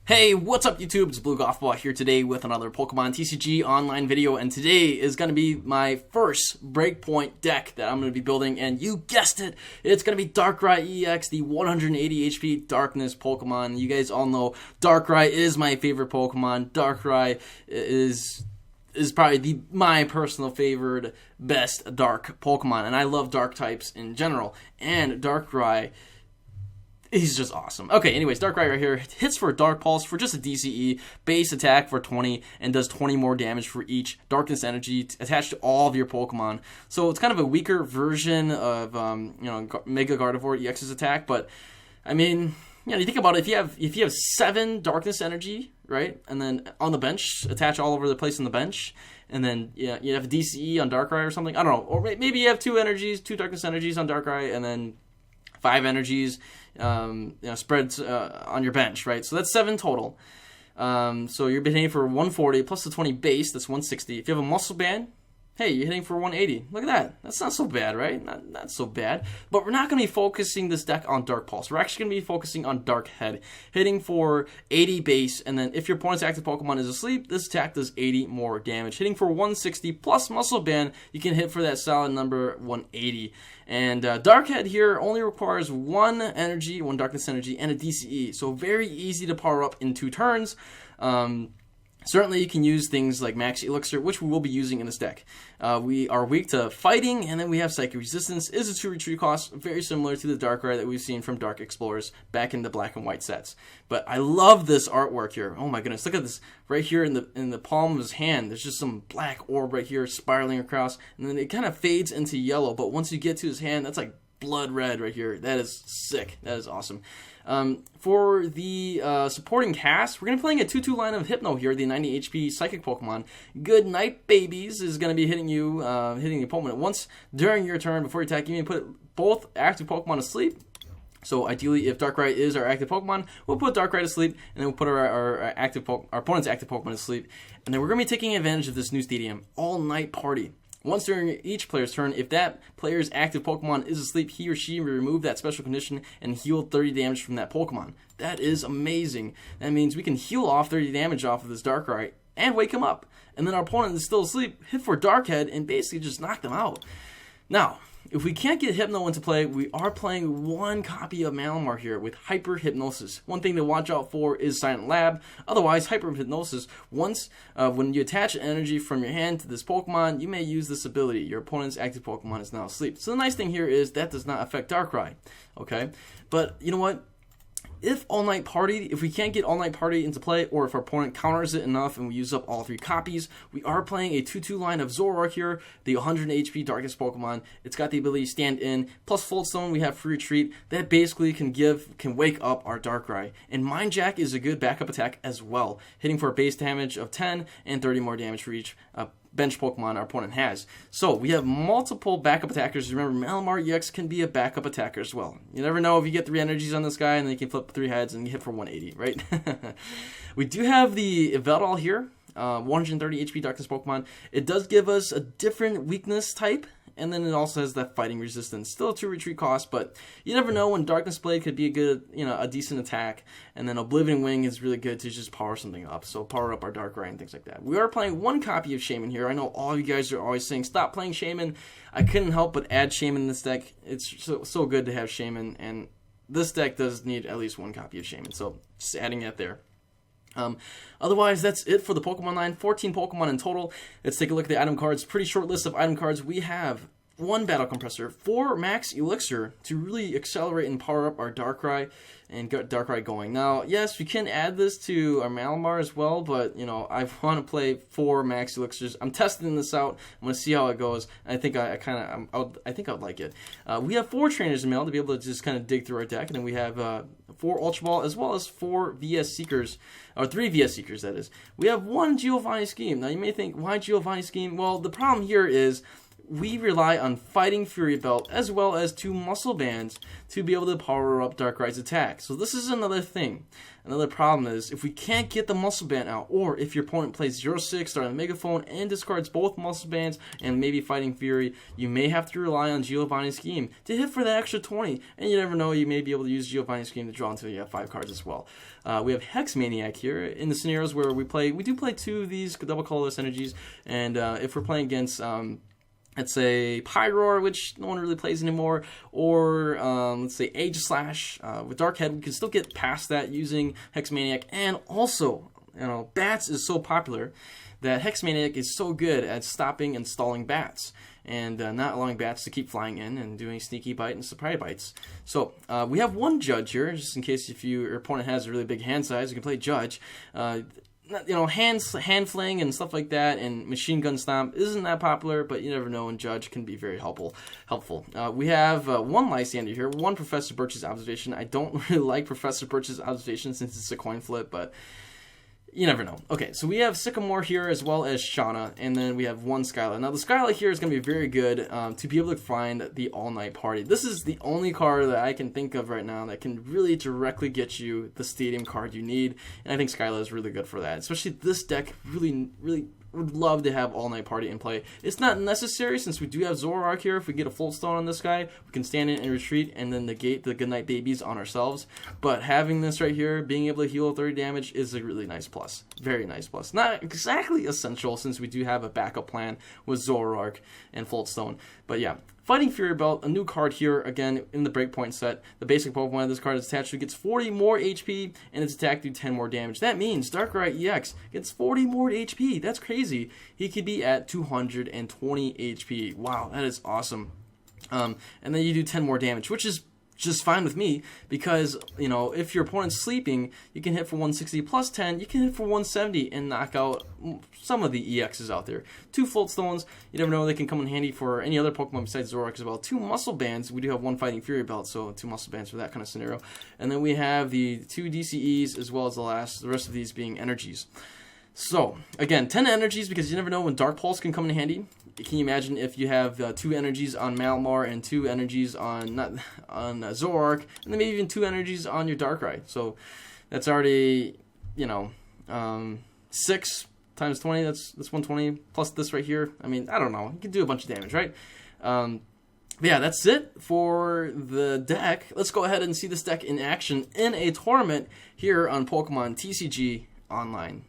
Hey, what's up YouTube? It's abluegolfball here today with another Pokemon TCG online video, and today is going to be my first Breakpoint deck that I'm going to be building, and you guessed it, it's going to be Darkrai EX, the 180 HP Darkness Pokemon. You guys all know Darkrai is my favorite Pokemon. Darkrai is probably my personal favorite, best Dark Pokemon, and I love Dark types in general, and Darkrai, he's just awesome. Okay, anyways, Darkrai right here hits for a Dark Pulse for just a DCE, base attack for 20, and does 20 more damage for each Darkness Energy attached to all of your Pokemon. So it's kind of a weaker version of Mega Gardevoir EX's attack, but I mean, you think about it, if you have 7 Darkness Energy, right, and then on the bench, attach all over the place on the bench, and then you have a DCE on Darkrai or something. I don't know, or maybe you have 2 Darkness Energies on Darkrai, and then 5 energies spreads on your bench, right? So that's 7 total. So you're hitting for 140 plus the 20 base. That's 160. If you have a muscle band, hey, you're hitting for 180. Look at that. That's not so bad, right? Not so bad. But we're not going to be focusing this deck on Dark Pulse. We're actually going to be focusing on Dark Head, hitting for 80 base. And then if your opponent's active Pokemon is asleep, this attack does 80 more damage. Hitting for 160 plus muscle band, you can hit for that solid number 180. And Dark Head here only requires 1 energy, 1 Darkness Energy, and a DCE. So very easy to power up in 2 turns. Certainly you can use things like Max Elixir, which we will be using in this deck. We are weak to fighting, and then we have Psychic Resistance. Is a 2 retreat cost, very similar to the Darkrai that we've seen from Dark Explorers back in the black and white sets. But I love this artwork here. Oh my goodness, look at this right here in the palm of his hand. There's just some black orb right here spiraling across, and then it kind of fades into yellow. But once you get to his hand, that's like blood red right here. That is sick. That is awesome. For the supporting cast, we're going to be playing a 2-2 line of Hypno here, the 90 HP Psychic Pokemon. Good Night Babies is going to be hitting you, hitting the opponent once during your turn before you attack. You may put both active Pokemon to sleep. So ideally, if Darkrai is our active Pokemon, we'll put Darkrai to sleep, and then we'll put our opponent's active Pokemon to sleep. And then we're going to be taking advantage of this new stadium, All Night Party. Once during each player's turn, if that player's active Pokemon is asleep, he or she will remove that special condition and heal 30 damage from that Pokemon. That is amazing. That means we can heal off 30 damage off of this Darkrai and wake him up. And then our opponent is still asleep, hit for Dark Head, and basically just knock them out. Now, if we can't get Hypno into play, we are playing 1 copy of Malamar here with Hyper Hypnosis. One thing to watch out for is Silent Lab. Otherwise, Hyper Hypnosis, once when you attach energy from your hand to this Pokemon, you may use this ability. Your opponent's active Pokemon is now asleep. So the nice thing here is that does not affect Darkrai. Okay? But you know what? If we can't get All Night Party into play, or if our opponent counters it enough and we use up all 3 copies, we are playing a 2-2 line of Zoroark here, the 100 HP Darkest Pokemon. It's got the ability to stand in, plus Foldstone, we have Free Retreat. That basically can wake up our Darkrai. And Mind Jack is a good backup attack as well, hitting for a base damage of 10 and 30 more damage for each bench Pokemon our opponent has. So we have multiple backup attackers. Remember, Malamar EX can be a backup attacker as well. You never know if you get 3 energies on this guy and then you can flip 3 heads and you hit for 180, right? We do have the Yveltal here, 130 HP Darkness Pokemon. It does give us a different weakness type, and then it also has that fighting resistance. Still a 2 retreat cost, but you never know when Darkness Blade could be a good, a decent attack. And then Oblivion Wing is really good to just power something up. So power up our Darkrai and things like that. We are playing 1 copy of Shaman here. I know all of you guys are always saying, stop playing Shaman. I couldn't help but add Shaman in this deck. It's so good to have Shaman, and this deck does need at least 1 copy of Shaman. So just adding that there. Otherwise, that's it for the Pokemon line. 14 Pokemon in total. Let's take a look at the item cards. Pretty short list of item cards. We have 1 Battle Compressor, 4 Max Elixir to really accelerate and power up our Darkrai and get Darkrai going. Now, yes, we can add this to our Malamar as well, but, I want to play 4 Max Elixirs. I'm testing this out. I'm going to see how it goes. I think I think I'd like it. We have 4 Trainers in Mail to be able to just kind of dig through our deck, and then we have 4 Ultra Ball as well as 4 VS Seekers, or 3 VS Seekers, that is. We have 1 Giovanni Scheme. Now, you may think, why Giovanni Scheme? Well, the problem here is we rely on Fighting Fury Belt as well as 2 Muscle Bands to be able to power up Darkrai's attack. So this is another thing. Another problem is if we can't get the Muscle Band out, or if your opponent plays 0-6, start on the Megaphone, and discards both Muscle Bands and maybe Fighting Fury, you may have to rely on Giovanni's Scheme to hit for the extra 20. And you never know, you may be able to use Giovanni's Scheme to draw until you have 5 cards as well. We have Hex Maniac here in the scenarios where we do play 2 of these double colorless energies, and if we're playing against let's say Pyroar, which no one really plays anymore, or let's say Aegislash with Dark Head, we can still get past that using Hex Maniac. And also, Bats is so popular that Hex Maniac is so good at stopping and stalling Bats, and not allowing Bats to keep flying in and doing Sneaky Bite and Surprise Bites. So we have 1 Judge here, just in case if your opponent has a really big hand size, you can play Judge. Hand fling and stuff like that, and Machine Gun Stomp isn't that popular, but you never know, and Judge can be very helpful. We have 1 Lysander here, 1 Professor Birch's Observation. I don't really like Professor Birch's Observation since it's a coin flip, but you never know. Okay, so we have Sycamore here as well as Shauna, and then we have 1 Skyla. Now the Skyla here is going to be very good to be able to find the all-night party. This is the only card that I can think of right now that can really directly get you the stadium card you need, and I think Skyla is really good for that. Especially this deck really would love to have all-night party in play. It's not necessary since we do have Zoroark here. If we get a Full Stone on this guy, we can stand in and retreat and then negate the Goodnight Babies on ourselves. But having this right here, being able to heal 30 damage is a really nice plus. Very nice plus. Not exactly essential since we do have a backup plan with Zoroark and Full Stone. But yeah. Fighting Fury Belt, a new card here, again, in the Breakpoint set. The basic Pokemon of this card is attached to gets 40 more HP, and its attack do 10 more damage. That means Darkrai EX gets 40 more HP. That's crazy. He could be at 220 HP. Wow, that is awesome. And then you do 10 more damage, which is just fine with me, because if your opponent's sleeping, you can hit for 160 plus 10, you can hit for 170 and knock out some of the EXs out there. 2 Full Stones, you never know, they can come in handy for any other Pokemon besides Zoroark as well. 2 Muscle Bands, we do have 1 Fighting Fury Belt, so 2 Muscle Bands for that kind of scenario. And then we have the 2 DCEs as well as the rest of these being energies. So, again, 10 energies because you never know when Dark Pulse can come in handy. Can you imagine if you have 2 energies on Malamar and 2 energies on Zoroark, and then maybe even 2 energies on your Darkrai? So that's already 6 times 20. That's 120 plus this right here. I mean, I don't know. You can do a bunch of damage, right? But yeah, that's it for the deck. Let's go ahead and see this deck in action in a tournament here on Pokemon TCG Online.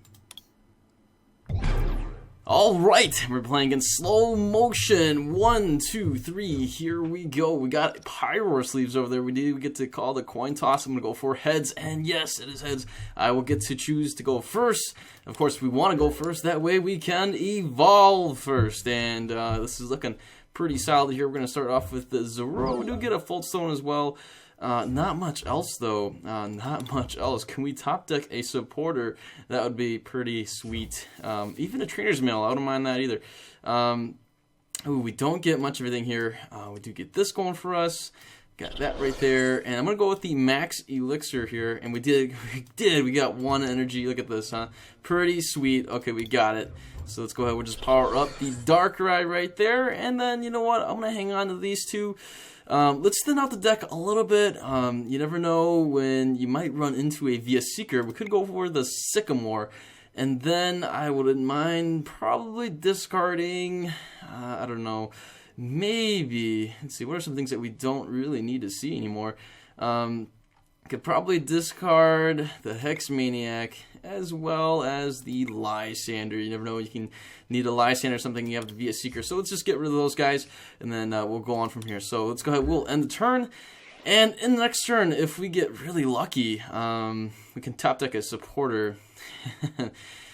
Alright, we're playing in slow motion. 1, 2, 3, here we go. We got Pyroar sleeves over there. We get to call the coin toss. I'm going to go for heads, and yes, it is heads. I will get to choose to go first. Of course, we want to go first. That way we can evolve first, and this is looking pretty solid here. We're going to start off with the Zoro. We do get a Full Stone as well. Not much else though. Not much else. Can we top deck a supporter? That would be pretty sweet. Even a Trainer's Mail, I wouldn't mind that either. Ooh, we don't get much of everything here. We do get this going for us. Got that right there. And I'm going to go with the Max Elixir here. And we got 1 energy. Look at this, huh? Pretty sweet. Okay, we got it. So let's go ahead. We'll just power up the Darkrai right there. And then, you know what? I'm going to hang on to these 2. Let's thin out the deck a little bit. You never know when you might run into a Via Seeker. We could go for the Sycamore. And then I wouldn't mind probably discarding, I don't know, maybe, let's see, what are some things that we don't really need to see anymore? Could probably discard the Hex Maniac as well as the Lysander. You never know, you can need a Lysander or something, you have the Via Seeker. So let's just get rid of those guys, and then we'll go on from here. So let's go ahead, we'll end the turn. And in the next turn, if we get really lucky, we can top deck a supporter.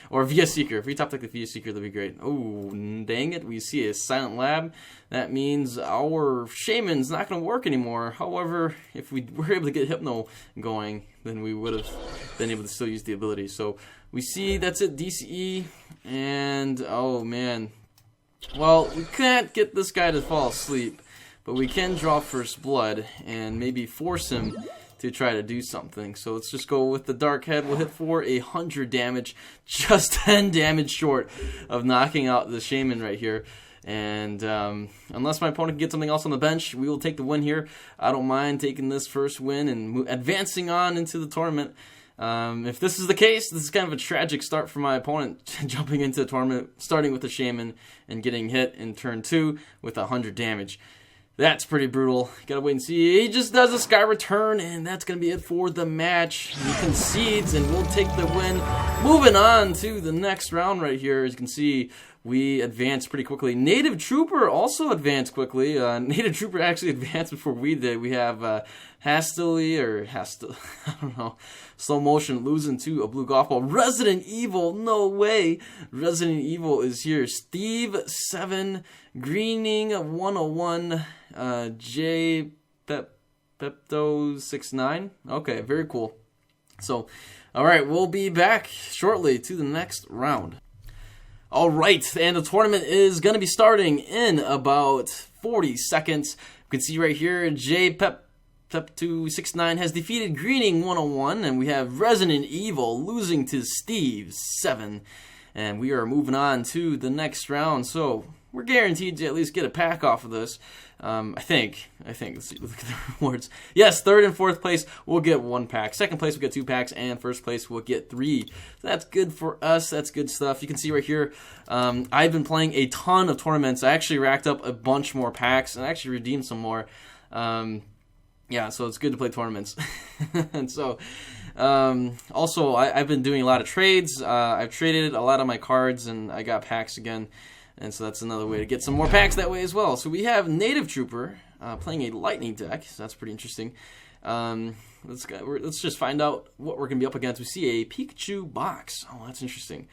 Or Via Seeker. If we top deck the Via Seeker, that'd be great. Oh, dang it. We see a Silent Lab. That means our Shaman's not going to work anymore. However, if we were able to get Hypno going, then we would have been able to still use the ability. So we see that's it, DCE. And, oh, man. Well, we can't get this guy to fall asleep. But we can draw First Blood and maybe force him to try to do something. So let's just go with the Dark Head. We'll hit for 100 damage, just 10 damage short of knocking out the Shaman right here. And unless my opponent can get something else on the bench, we will take the win here. I don't mind taking this first win and advancing on into the tournament. If this is the case, this is kind of a tragic start for my opponent, jumping into the tournament, starting with the Shaman, and getting hit in turn 2 with 100 damage. That's pretty brutal. Gotta wait and see. He just does a Sky Return, and that's gonna be it for the match. He concedes, and we'll take the win. Moving on to the next round right here. As you can see, we advanced pretty quickly. Native Trooper also advanced quickly. Native Trooper actually advanced before we did. We have I don't know, slow motion losing to a blue golf ball. Resident Evil, no way. Resident Evil is here. Steve 7, Greening 101, J Pepto 69. Okay, very cool. So, all right, we'll be back shortly to the next round. All right, and the tournament is going to be starting in about 40 seconds. You can see right here, J Pep269 has defeated Greening 101, and we have Resident Evil losing to Steve 7. And we are moving on to the next round, so we're guaranteed to at least get a pack off of this. I think. Let's see, look at the rewards. Yes, 3rd and 4th place will get 1 pack. 2nd place will get 2 packs, and 1st place will get 3. So that's good for us. That's good stuff. You can see right here, I've been playing a ton of tournaments. I actually racked up a bunch more packs and actually redeemed some more. Yeah, so it's good to play tournaments. And so, also, I've been doing a lot of trades. I've traded a lot of my cards, and I got packs again. And so that's another way to get some more packs that way as well. So we have Native Trooper playing a Lightning deck. So that's pretty interesting. Let's just find out what we're going to be up against. We see a Pikachu box. Oh, that's interesting.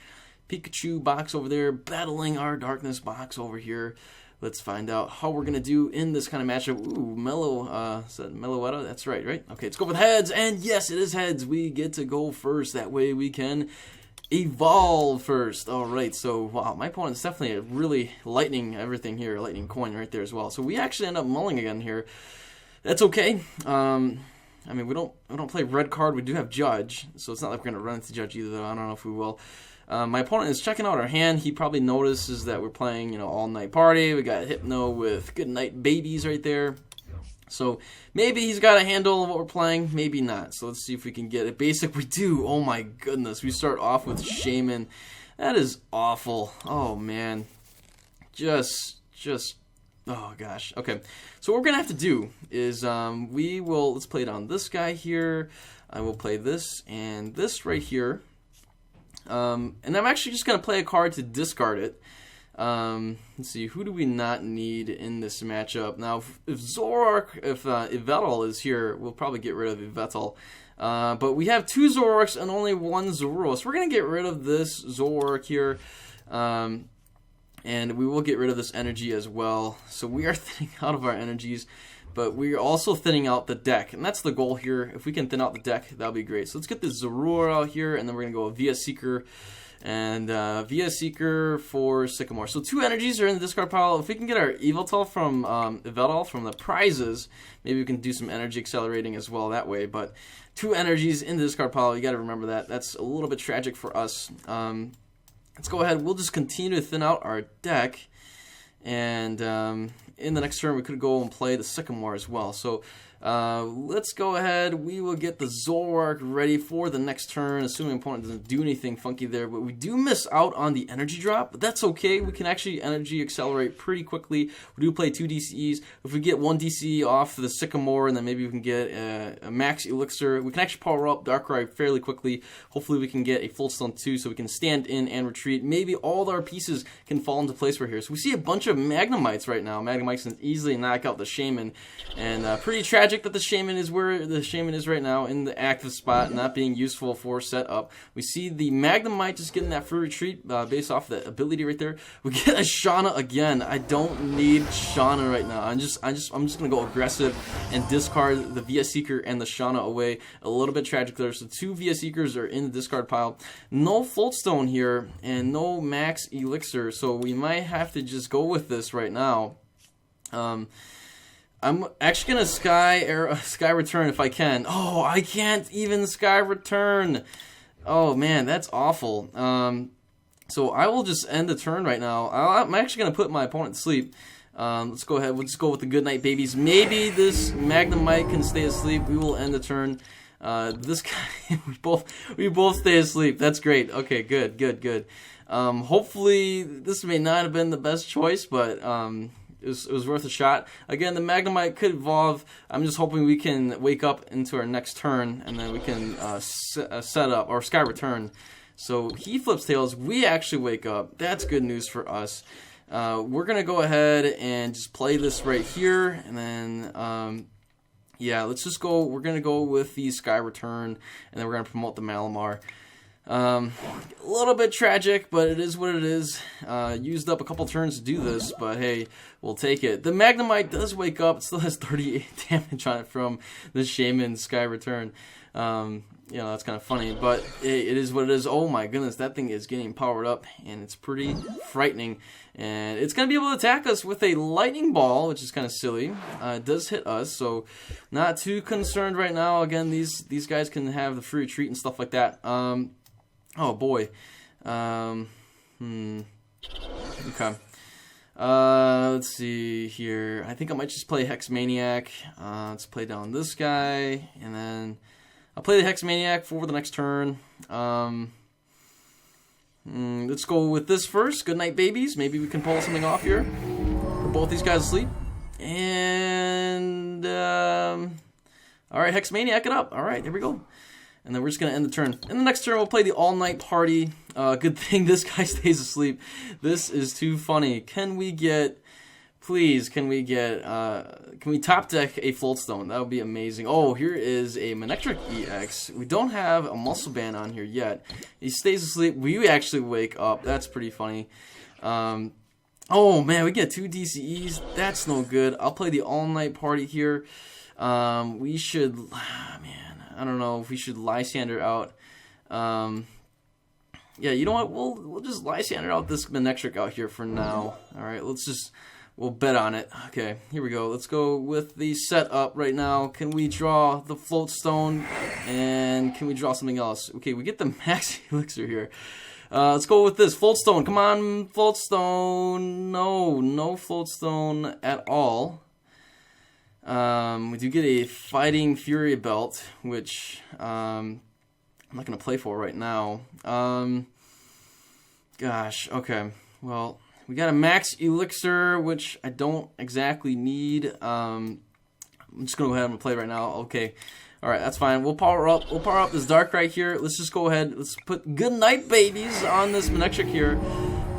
Pikachu box over there battling our Darkness box over here. Let's find out how we're going to do in this kind of matchup. Ooh, is that Meloetta? That's right? Okay, let's go with heads. And yes, it is heads. We get to go first. That way we can evolve first. All right, so wow, my opponent's definitely really lightning everything here. Lightning coin right there as well. So we actually end up mulling again here. That's okay. I mean, we don't play red card. We do have Judge, so it's not like we're going to run into Judge either, though. I don't know if we will. My opponent is checking out our hand. He probably notices that we're playing, all night party. We got Hypno with Good Night Babies right there. So maybe he's got a handle of what we're playing, maybe not. So let's see if we can get it. Basic, we do. Oh my goodness, we start off with Shaman. That is awful. Oh man, just. Oh gosh. Okay. So what we're gonna have to do is let's play down this guy here. I will play this and this right here. And I'm actually just gonna play a card to discard it. Let's see, who do we not need in this matchup? Now, if Yveltal is here, we'll probably get rid of Yveltal. But we have 2 Zoroarks and only 1 Zoroark. So we're going to get rid of this Zoroark here. And we will get rid of this energy as well. So we are thinning out of our energies, but we're also thinning out the deck. And that's the goal here. If we can thin out the deck, that'll be great. So let's get this Zoroark out here, and then we're going to go with Via Seeker. And Via Seeker for Sycamore. So 2 energies are in the discard pile. If we can get our Yveltal from Yveltal from the prizes, maybe we can do some energy accelerating as well that way. But 2 energies in the discard pile, you got to remember that. That's a little bit tragic for us. Let's go ahead. We'll just continue to thin out our deck. And in the next turn, we could go and play the Sycamore as well. So let's go ahead. We will get the Zoroark ready for the next turn, assuming the opponent doesn't do anything funky there. But we do miss out on the energy drop, but that's okay. We can actually energy accelerate pretty quickly. We do play 2 DCEs. If we get 1 DCE off the Sycamore, and then maybe we can get a max elixir, we can actually power up Darkrai fairly quickly. Hopefully we can get a full stun too, so we can stand in and retreat. Maybe all our pieces can fall into place right here. So we see a bunch of Magnemites right now. Magnemites can easily knock out the Shaman, and pretty tragic that the Shaman is where the Shaman is right now, in the active spot, not being useful for setup. We see the Magnemite just getting that free retreat based off the ability right there. We get a Shauna again. I don't need Shauna right now. I'm just gonna go aggressive and discard the Via Seeker and the Shauna away. A little bit tragic there. So 2 Via Seekers are in the discard pile. No Full Stone here and no max elixir, so we might have to just go with this right now. I'm actually going to Sky Return if I can. Oh, I can't even Sky Return. Oh, man, that's awful. So I will just end the turn right now. I'm actually going to put my opponent to sleep. Let's go ahead. We'll just go with the good night babies. Maybe this Magnemite can stay asleep. We will end the turn. This guy, we both stay asleep. That's great. Okay, good. Hopefully this may not have been the best choice, but it was worth a shot. Again, the Magnemite could evolve. I'm just hoping we can wake up into our next turn, and then we can set up or Sky Return. So he flips tails. We actually wake up. That's good news for us. We're gonna go ahead and just play this right here, and then yeah, let's just go. We're gonna go with the Sky Return, and then we're gonna promote the Malamar. A little bit tragic, but it is what it is. Used up a couple turns to do this, but hey, we'll take it. The Magnemite does wake up. It still has 38 damage on it from the Shaman Sky Return. You know, that's kind of funny, but it is what it is. Oh my goodness, that thing is getting powered up, and it's pretty frightening. And it's going to be able to attack us with a lightning ball, which is kind of silly. It does hit us, so not too concerned right now. Again, these guys can have the free retreat and stuff like that. Oh boy. Okay. Let's see here. I think I might just play Hex Maniac. Let's play down this guy, and then I'll play the Hex Maniac for the next turn. Let's go with this first. Good night, babies. Maybe we can pull something off here. Put both these guys asleep. And all right, Hex Maniac it up. All right, here we go. And then we're just going to end the turn. In the next turn, we'll play the all-night party. Good thing this guy stays asleep. This is too funny. Can we get, please, can we top deck a Floatstone? That would be amazing. Oh, here is a Manectric EX. We don't have a Muscle Band on here yet. He stays asleep. We actually wake up. That's pretty funny. Oh, man, we get 2 DCEs. That's no good. I'll play the all-night party here. We should, man. I don't know if we should Lysander out. Yeah, you know what? We'll just Lysander out this Manectric out here for now. All right, we'll bet on it. Okay, here we go. Let's go with the setup right now. Can we draw the Floatstone, and can we draw something else? Okay, we get the Max Elixir here. Let's go with this Floatstone. Come on, Floatstone. No Floatstone at all. We do get a Fighting Fury belt, which I'm not going to play for right now. Gosh, okay. Well, we got a Max Elixir, which I don't exactly need. I'm just going to go ahead and play right now. Okay. All right, that's fine. We'll power up. We'll power up this Darkrai here. Let's just go ahead. Let's put Good Night Babies on this Manectric here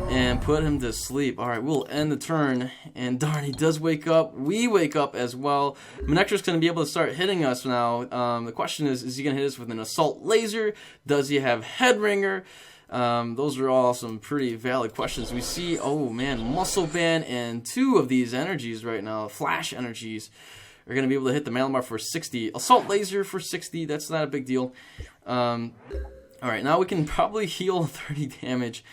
and put him to sleep. All right, we'll end the turn. And darn, he does wake up. We wake up as well. Manectric's going to be able to start hitting us now. The question is he going to hit us with an Assault Laser? Does he have Headringer? Those are all some pretty valid questions. We see, oh man, Muscle Band and 2 of these energies right now, Flash energies, are going to be able to hit the Malamar for 60. Assault Laser for 60, that's not a big deal. Alright, now we can probably heal 30 damage.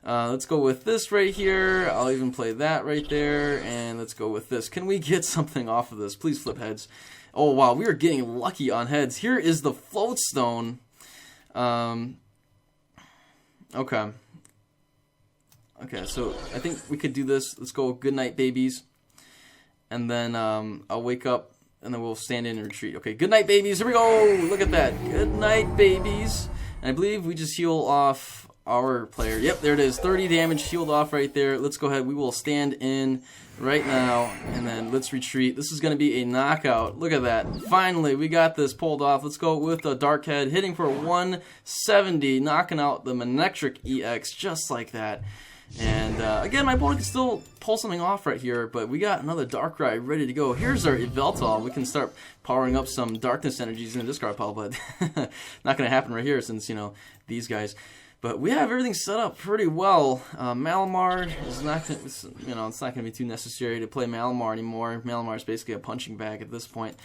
Let's go with this right here. I'll even play that right there. And let's go with this. Can we get something off of this? Please flip heads. Oh, wow. We are getting lucky on heads. Here is the Floatstone. Okay. Okay, so I think we could do this. Let's go Good Night Babies. And then I'll wake up, and then we'll stand in and retreat. Okay, Good Night Babies. Here we go. Look at that. Good Night Babies. And I believe we just heal off our player. Yep, there it is. 30 damage healed off right there. Let's go ahead. We will stand in right now, and then let's retreat. This is going to be a knockout. Look at that. Finally, we got this pulled off. Let's go with the Dark Head, hitting for 170, knocking out the Manectric EX just like that. And again, my opponent can still pull something off right here, but we got another Darkrai ready to go. Here's our Yveltal. We can start powering up some darkness energies in the discard pile, but not going to happen right here since, you know, these guys. But we have everything set up pretty well. Malamar is not, you know, it's not going to be too necessary to play Malamar anymore. Malamar is basically a punching bag at this point.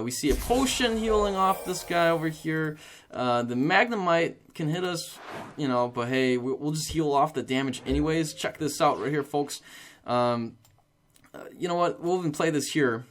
We see a potion healing off this guy over here. The Magnemite can hit us, you know, but hey, we'll just heal off the damage anyways. Check this out right here, folks. You know what? We'll even play this here.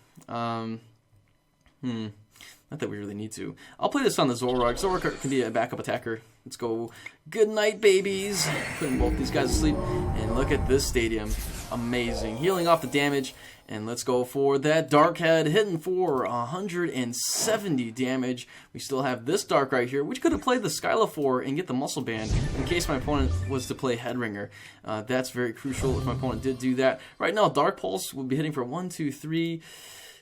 Not that we really need to. I'll play this on the Zoroark. Zoroark can be a backup attacker. Let's go. Good night, babies. Putting both these guys to sleep. And look at this stadium. Amazing. Healing off the damage. And let's go for that Dark Head, hitting for 170 damage. We still have this Dark right here, which could have played the Skyla for and get the Muscle Band in case my opponent was to play Headringer. That's very crucial if my opponent did do that. Right now, Dark Pulse will be hitting for 1, 2, 3...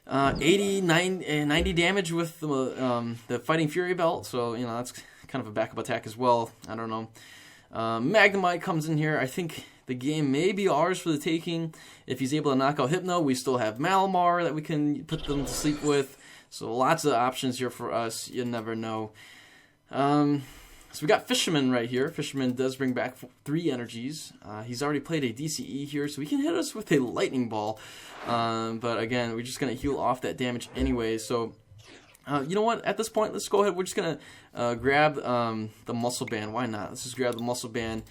90 damage with the Fighting Fury belt, so you know that's kind of a backup attack as well. I don't know. Magnemite comes in here. I think the game may be ours for the taking. If he's able to knock out Hypno, we still have Malamar that we can put them to sleep with. So lots of options here for us. You never know. So we got Fisherman right here. Fisherman does bring back 3 energies. He's already played a DCE here, so he can hit us with a Lightning Ball. But again, we're just going to heal off that damage anyway. So, you know what? At this point, let's go ahead. We're just going to grab the Muscle Band. Why not? Let's just grab the Muscle Band.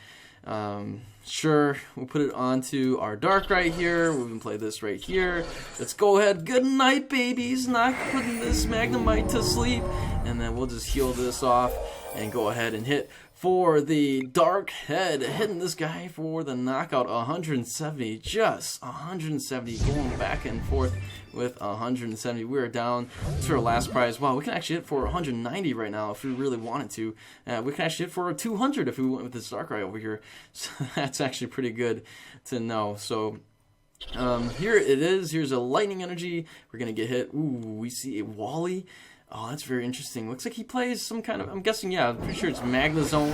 Sure, we'll put it onto our Dark right here. We can play this right here. Let's go ahead. Good night, babies. Not putting this Magnemite to sleep. And then we'll just heal this off and go ahead and hit for the Dark Head. Hitting this guy for the knockout. 170. Just 170. Going back and forth with 170. We are down to our last prize. Wow, we can actually hit for 190 right now if we really wanted to. We can actually hit for 200 if we went with this Darkrai over here. So that's actually pretty good to know. So here it is. Here's a Lightning Energy. We're going to get hit. Ooh, we see a Wally. Oh, that's very interesting. Looks like he plays some kind of, I'm guessing, yeah, I'm pretty sure it's Magnezone.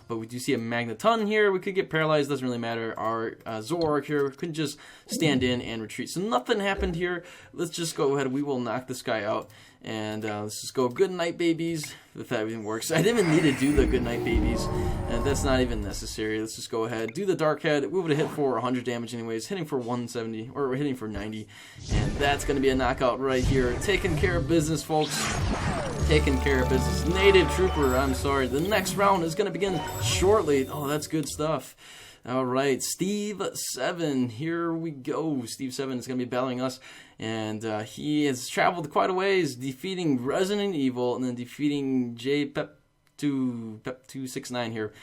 But we do see a Magneton here. We could get paralyzed, doesn't really matter. Our Zoroark here couldn't just stand in and retreat. So nothing happened here. Let's just go ahead. We will knock this guy out. And let's just go good night, babies, if everything works. I didn't even need to do the good night, babies. And that's not even necessary. Let's just go ahead. Do the Dark Head. We would have hit for 100 damage anyways. Hitting for 170, or we're hitting for 90. And that's going to be a knockout right here. Taking care of business, folks. Taking care of business. Native Trooper, I'm sorry. The next round is going to begin shortly. Oh, that's good stuff. All right, Steve 7, here we go. Steve 7 is going to be battling us, and he has traveled quite a ways, defeating Resident Evil and then defeating Pep269 here.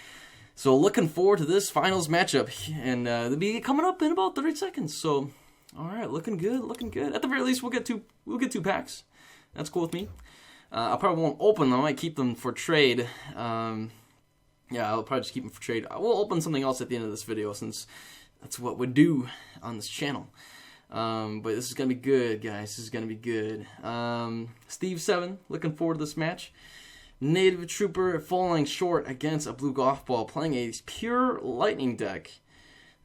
So looking forward to this finals matchup, and they'll be coming up in about 30 seconds. So, all right, looking good, looking good. At the very least, we'll get two packs. That's cool with me. I probably won't open them. I might keep them for trade. Yeah, I'll probably just keep them for trade. I will open something else at the end of this video since that's what we do on this channel. But this is going to be good, guys. This is going to be good. Steve 7, looking forward to this match. Native Trooper falling short against a blue golf ball, playing a pure lightning deck.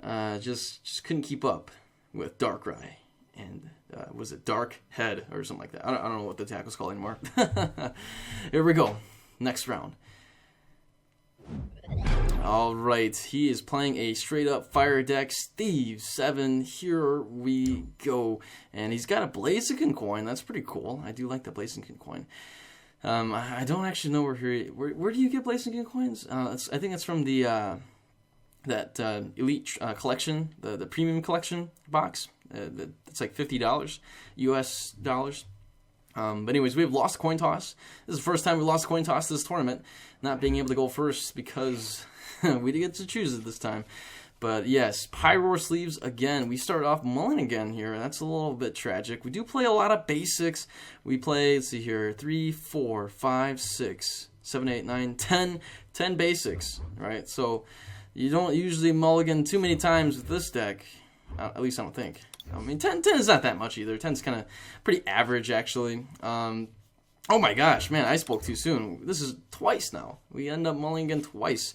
Just couldn't keep up with Darkrai. And was it Dark Head or something like that? I don't know what the attack was called anymore. Here we go. Next round. Alright, he is playing a straight up fire deck. Steve 7, here we go. And he's got a Blaziken coin. That's pretty cool. I do like the Blaziken coin. I don't actually know where do you get Blaziken coins? I think it's from the that Elite collection, the premium collection box. It's like $50 US dollars. But anyways, we have lost coin toss. This is the first time we lost coin toss this tournament, not being able to go first because we didn't get to choose it this time. But yes, Pyroar sleeves again. We start off mulling again here. That's a little bit tragic. We do play a lot of basics. We play, let's see here, 3, 4, 5, 6, 7, 8, 9, 10 basics, right? So you don't usually mulligan too many times with this deck. At least I don't think. I mean, 10 is not that much either. 10's kind of pretty average, actually. Oh my gosh, man, I spoke too soon. This is twice now. We end up mulligan twice.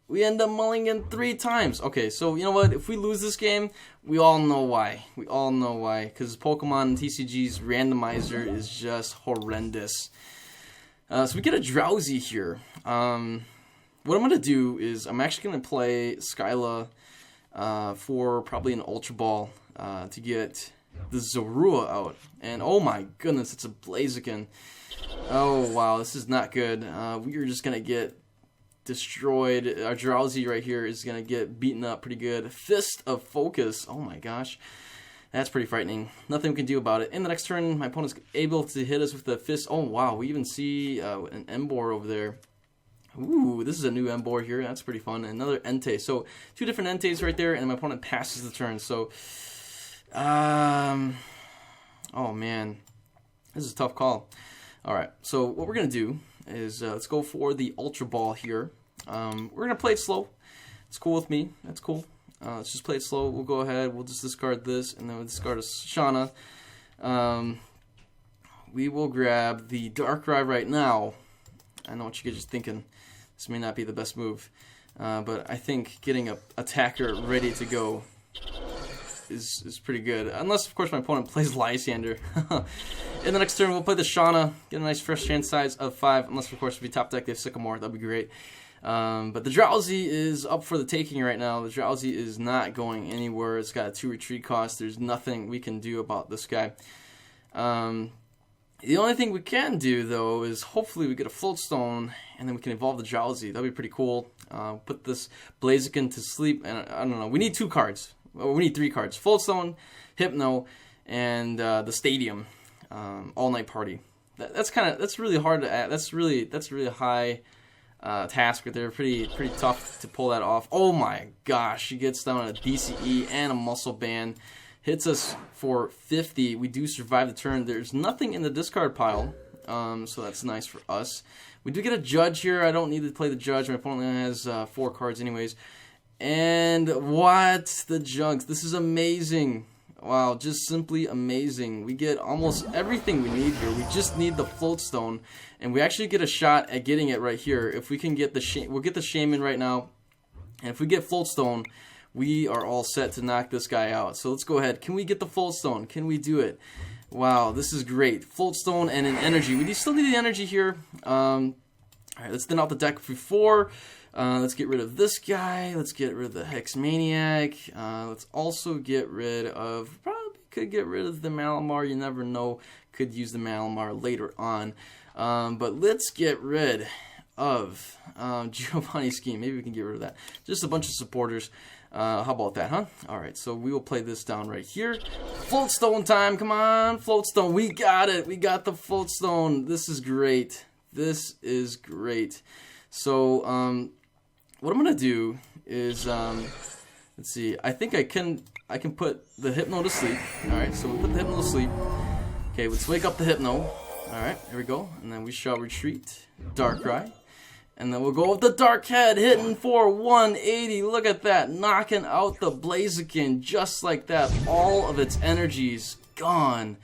We end up mulligan 3 times. Okay, so you know what? If we lose this game, we all know why. We all know why. Because Pokemon TCG's randomizer is just horrendous. So we get a Drowsy here. What I'm going to do is I'm actually going to play Skyla for probably an Ultra Ball to get the Zorua out. And oh my goodness, it's a Blaziken. Oh wow, this is not good. We are just going to get destroyed. Our Drowsy right here is going to get beaten up pretty good. Fist of Focus. Oh my gosh. That's pretty frightening. Nothing we can do about it. In the next turn, my opponent's able to hit us with the fist. Oh, wow. We even see an Emboar over there. Ooh, this is a new Emboar here. That's pretty fun. Another Entei. So, 2 different Enteis right there, and my opponent passes the turn. So, oh, man. This is a tough call. All right. So, what we're going to do is let's go for the Ultra Ball here. We're going to play it slow. It's cool with me. That's cool. Let's just play it slow. We'll go ahead. We'll just discard this, and then we'll discard a Shauna. We will grab the Darkrai right now. I know what you guys are thinking. This may not be the best move, but I think getting a attacker ready to go is pretty good. Unless, of course, my opponent plays Lysander. In the next turn, we'll play the Shauna. Get a nice fresh chance size of 5. Unless, of course, if we top deck, they have Sycamore. That'd be great. But the Drowsy is up for the taking right now. The Drowsy is not going anywhere. It's got a 2 retreat cost. There's nothing we can do about this guy. The only thing we can do, though, is hopefully we get a Floatstone, and then we can evolve the Drowsy. That'd be pretty cool. Put this Blaziken to sleep, and I don't know. We need 2 cards. Well, we need 3 cards. Floatstone, Hypno, and the Stadium. All Night Party. That's really hard to add. That's really high task right there. Pretty tough to pull that off. Oh my gosh, she gets down a DCE and a Muscle Band. Hits us for 50. We do survive the turn. There's nothing in the discard pile, so that's nice for us. We do get a Judge here. I don't need to play the Judge. My opponent only has 4 cards anyways. And what? The Junks. This is amazing. Wow, just simply amazing. We get almost everything we need here. We just need the Floatstone, and we actually get a shot at getting it right here. If we can get the we'll get the Shaman right now, and if we get Floatstone, we are all set to knock this guy out. So let's go ahead. Can we get the Floatstone? Can we do it? Wow, this is great. Floatstone and an energy. We still need the energy here. All right, let's thin out the deck before. Let's get rid of this guy. Let's get rid of the Hex Maniac. Let's also get rid of, probably could get rid of the Malamar. You never know. Could use the Malamar later on. But let's get rid of Giovanni Scheme. Maybe we can get rid of that. Just a bunch of supporters. How about that, huh? Alright, so we will play this down right here. Floatstone time. Come on, Floatstone. We got it. We got the Floatstone. This is great. This is great. So, what I'm gonna do is, let's see. I think I can put the Hypno to sleep. All right, so we put the Hypno to sleep. Okay, let's wake up the Hypno. All right, here we go, and then we shall retreat. Darkrai, and then we'll go with the Dark Head, hitting for 180. Look at that, knocking out the Blaziken just like that. All of its energies gone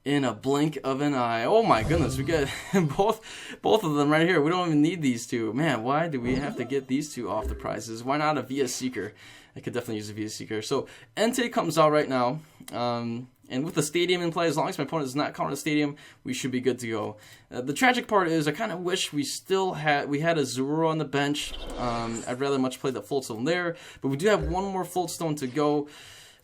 in a blink of an eye. Oh my goodness, we got both of them right here. We don't even need these 2. Man, why do we have to get these 2 off the prizes? Why not a Via Seeker? I could definitely use a Via Seeker. So Entei comes out right now, and with the Stadium in play, as long as my opponent does not counter the Stadium, we should be good to go. The tragic part is I kind of wish we had a Zorua on the bench. I'd rather much play the Floatstone there, but we do have 1 more Floatstone to go.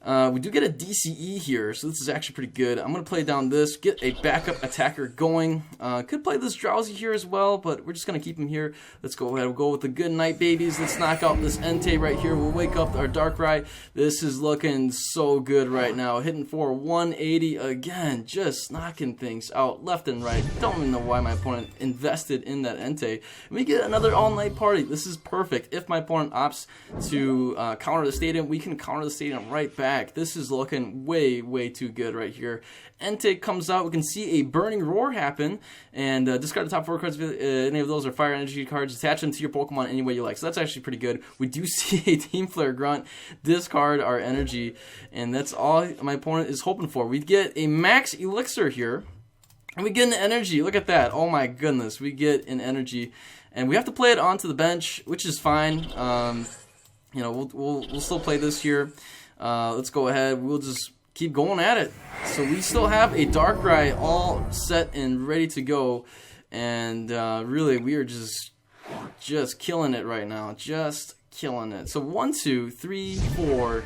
We do get a DCE here, so this is actually pretty good. I'm going to play down this, get a backup attacker going. Could play this Drowsy here as well, but we're just going to keep him here. Let's go ahead. We'll go with the Good Night Babies. Let's knock out this Entei right here. We'll wake up our Darkrai. This is looking so good right now. Hitting for 180 again. Just knocking things out left and right. Don't even know why my opponent invested in that Entei. We get another all-night party. This is perfect. If my opponent opts to counter the Stadium, we can counter the Stadium right back. This is looking way too good right here. Entei comes out. We can see a Burning Roar happen, and discard the top 4 cards. If any of those are Fire Energy cards. Attach them to your Pokemon any way you like. So that's actually pretty good. We do see a Team Flare Grunt. Discard our energy, and that's all my opponent is hoping for. We get a Max Elixir here, and we get an energy. Look at that. Oh my goodness. We get an energy, and we have to play it onto the bench, which is fine. You know, we'll still play this here. Let's go ahead. We'll just keep going at it. So we still have a Darkrai all set and ready to go, and really we are just killing it right now. Just killing it. So 1, 2, 3, 4.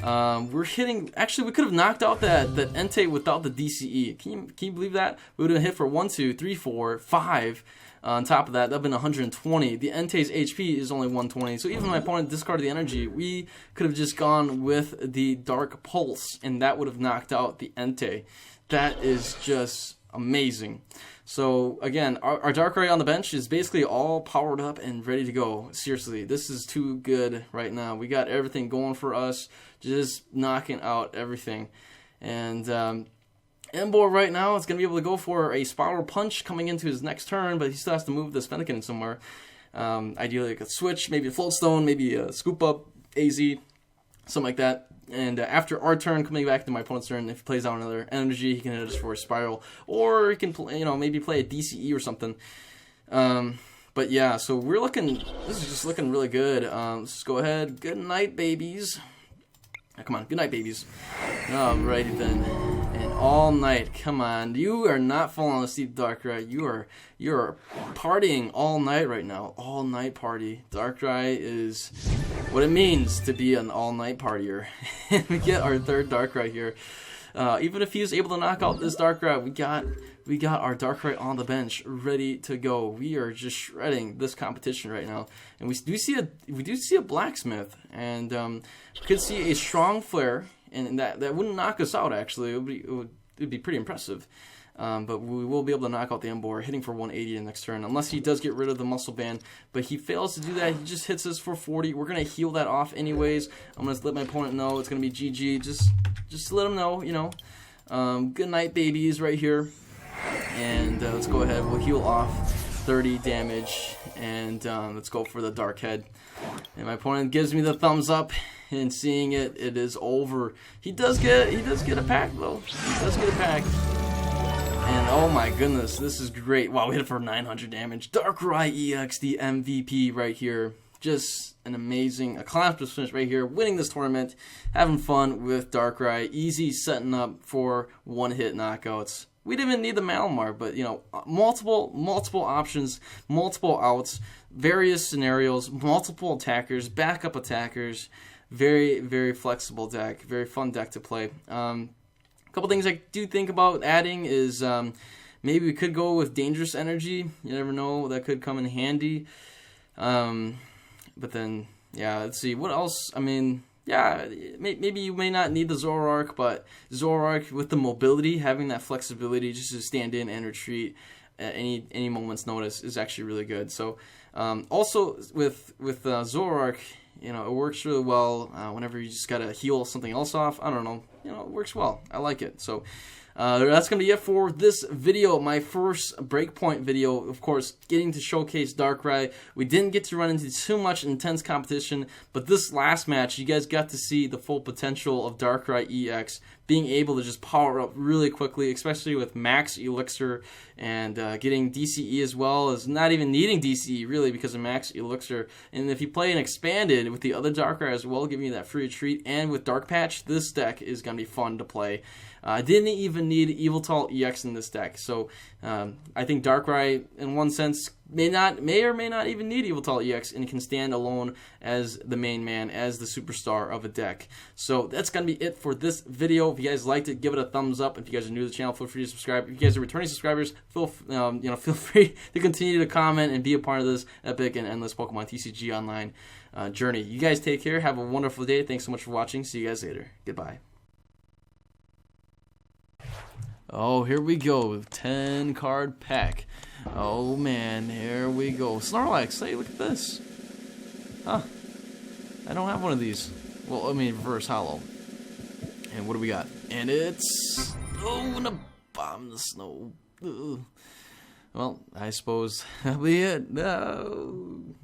We're hitting. Actually, we could have knocked out that Entei without the DCE. Can you believe that? We would have hit for 1, 2, 3, 4, 5. On top of that, that'd been 120. The Entei's HP is only 120. So even if my opponent discarded the energy, we could have just gone with the Dark Pulse, and that would have knocked out the Entei. That is just amazing. So again, our Darkrai on the bench is basically all powered up and ready to go. Seriously, this is too good right now. We got everything going for us, just knocking out everything. And Emboar right now is going to be able to go for a Spiral Punch coming into his next turn, but he still has to move this Fennekin somewhere. Ideally, like a switch, maybe a Float Stone, maybe a Scoop Up, AZ, something like that. And after our turn, coming back to my opponent's turn, if he plays out another energy, he can hit us for a Spiral, or he can play, maybe play a DCE or something. But yeah, so we're looking. This is just looking really good. Let's just go ahead. Good night, babies. Come on, good night, babies. Alrighty then. And all night, come on. You are not falling asleep, Darkrai. You are partying all night right now. All night party. Darkrai is what it means to be an all night partier. And we get our third Darkrai here. Even if he was able to knock out this Darkrai, we got our Darkrai on the bench ready to go. We are just shredding this competition right now, and we do see a Blacksmith, and we could see a strong Flare, and that wouldn't knock us out actually. It would be pretty impressive. But we will be able to knock out the Emboar, hitting for 180 in the next turn, unless he does get rid of the Muscle Band. But he fails to do that. He just hits us for 40. We're going to heal that off anyways. I'm going to let my opponent know it's going to be GG. Just let him know, good night, babies, right here. And let's go ahead. We'll heal off 30 damage, and let's go for the Dark Head. And my opponent gives me the thumbs up, and seeing it is over. He does get a pack though. He does get a pack. And oh my goodness, this is great. Wow, we hit it for 900 damage. Darkrai EX, the MVP right here. Just an amazing accomplishment finish right here. Winning this tournament, having fun with Darkrai. Easy setting up for one-hit knockouts. We didn't even need the Malamar, but multiple options, multiple outs, various scenarios, multiple attackers, backup attackers. Very, very flexible deck. Very fun deck to play. Couple things I do think about adding is maybe we could go with Dangerous Energy. You never know, that could come in handy. But then, yeah, let's see. What else? I mean, yeah, maybe you may not need the Zoroark, but Zoroark with the mobility, having that flexibility just to stand in and retreat at any moment's notice is actually really good. So also with Zoroark, it works really well whenever you just gotta heal something else off. I don't know. It works well. I like it. So that's going to be it for this video. My first Breakpoint video, of course, getting to showcase Darkrai. We didn't get to run into too much intense competition, but this last match, you guys got to see the full potential of Darkrai EX, being able to just power up really quickly, especially with Max Elixir and getting DCE as well as not even needing DCE really because of Max Elixir. And if you play an expanded with the other Darkrai as well, giving you that free retreat, and with Dark Patch, this deck is going to be fun to play. I didn't even need Yveltal EX in this deck, so I think Darkrai, in one sense, may or may not even need Yveltal EX, and can stand alone as the main man, as the superstar of a deck. So that's gonna be it for this video. If you guys liked it, give it a thumbs up. If you guys are new to the channel, feel free to subscribe. If you guys are returning subscribers, feel free to continue to comment and be a part of this epic and endless Pokemon TCG online journey. You guys take care. Have a wonderful day. Thanks so much for watching. See you guys later. Goodbye. Oh, here we go. 10 card pack. Oh man, here we go. Snorlax, hey, look at this. Huh. I don't have one of these. Well, I mean, reverse hollow. And what do we got? And it's... Oh, and a bomb the snow. Ugh. Well, I suppose that'll be it. No.